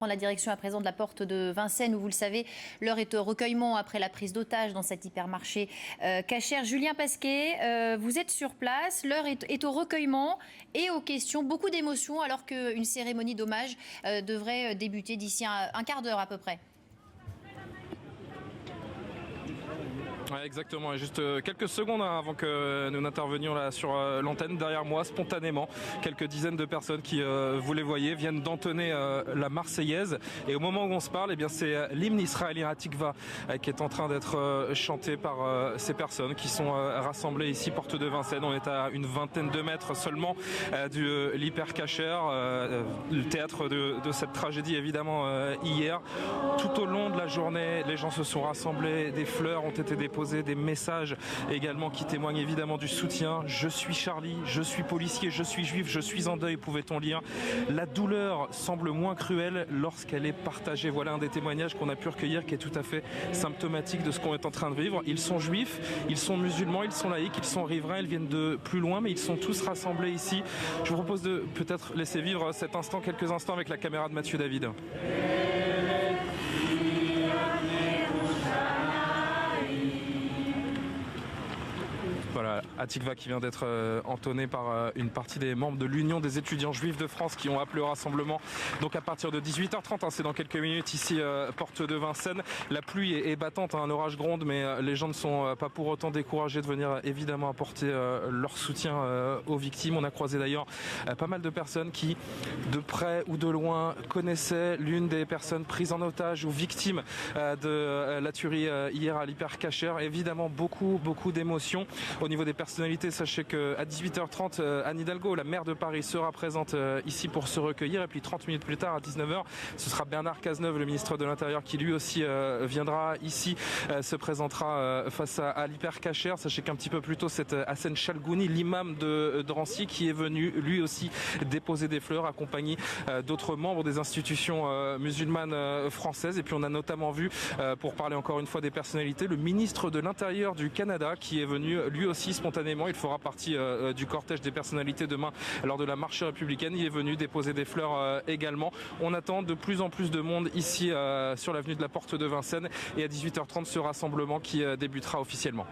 La direction à présent de la porte de Vincennes, où vous le savez, l'heure est au recueillement après la prise d'otage dans cet hypermarché Cachère. Julien Pasquet, vous êtes sur place, l'heure est au recueillement et aux questions. Beaucoup d'émotions alors qu'une cérémonie d'hommage devrait débuter d'ici un quart d'heure à peu près. Ouais, exactement, et juste quelques secondes avant que nous n'intervenions là sur l'antenne, derrière moi, spontanément, quelques dizaines de personnes qui, vous les voyez, viennent d'entonner la Marseillaise. Et au moment où on se parle, eh bien, c'est l'hymne israélien Hatikva qui est en train d'être chanté par ces personnes qui sont rassemblées ici, porte de Vincennes. On est à une vingtaine de mètres seulement de l'Hyper Cacher, le théâtre de cette tragédie évidemment hier. Tout au long de la journée, les gens se sont rassemblés, des fleurs ont été déposées, des messages également qui témoignent évidemment du soutien. Je suis Charlie, je suis policier, je suis juif, je suis en deuil, pouvait-on lire. La douleur semble moins cruelle lorsqu'elle est partagée. Voilà un des témoignages qu'on a pu recueillir qui est tout à fait symptomatique de ce qu'on est en train de vivre. Ils sont juifs, ils sont musulmans, ils sont laïcs, ils sont riverains, ils viennent de plus loin, mais ils sont tous rassemblés ici. Je vous propose de peut-être laisser vivre cet instant, quelques instants avec la caméra de Mathieu David. Voilà, Hatikva qui vient d'être entonné par une partie des membres de l'Union des étudiants juifs de France qui ont appelé au rassemblement. Donc à partir de 18h30, c'est dans quelques minutes ici, porte de Vincennes. La pluie est battante, un orage gronde, mais les gens ne sont pas pour autant découragés de venir évidemment apporter leur soutien aux victimes. On a croisé d'ailleurs pas mal de personnes qui, de près ou de loin, connaissaient l'une des personnes prises en otage ou victimes de la tuerie hier à l'Hyper Cacher. Évidemment, beaucoup d'émotions. Au niveau des personnalités, sachez qu'à 18h30, Anne Hidalgo, la maire de Paris, sera présente ici pour se recueillir. Et puis 30 minutes plus tard, à 19h, ce sera Bernard Cazeneuve, le ministre de l'Intérieur, qui lui aussi viendra ici, se présentera face à l'Hyper Cacher. Sachez qu'un petit peu plus tôt, c'est Hassen Chalgouni, l'imam de Drancy, qui est venu lui aussi déposer des fleurs, accompagné d'autres membres des institutions musulmanes françaises. Et puis on a notamment vu, pour parler encore une fois des personnalités, le ministre de l'Intérieur du Canada, qui est venu lui aussi spontanément. Il fera partie du cortège des personnalités demain lors de la marche républicaine. Il est venu déposer des fleurs également. On attend de plus en plus de monde ici sur l'avenue de la Porte de Vincennes et à 18h30 ce rassemblement qui débutera officiellement.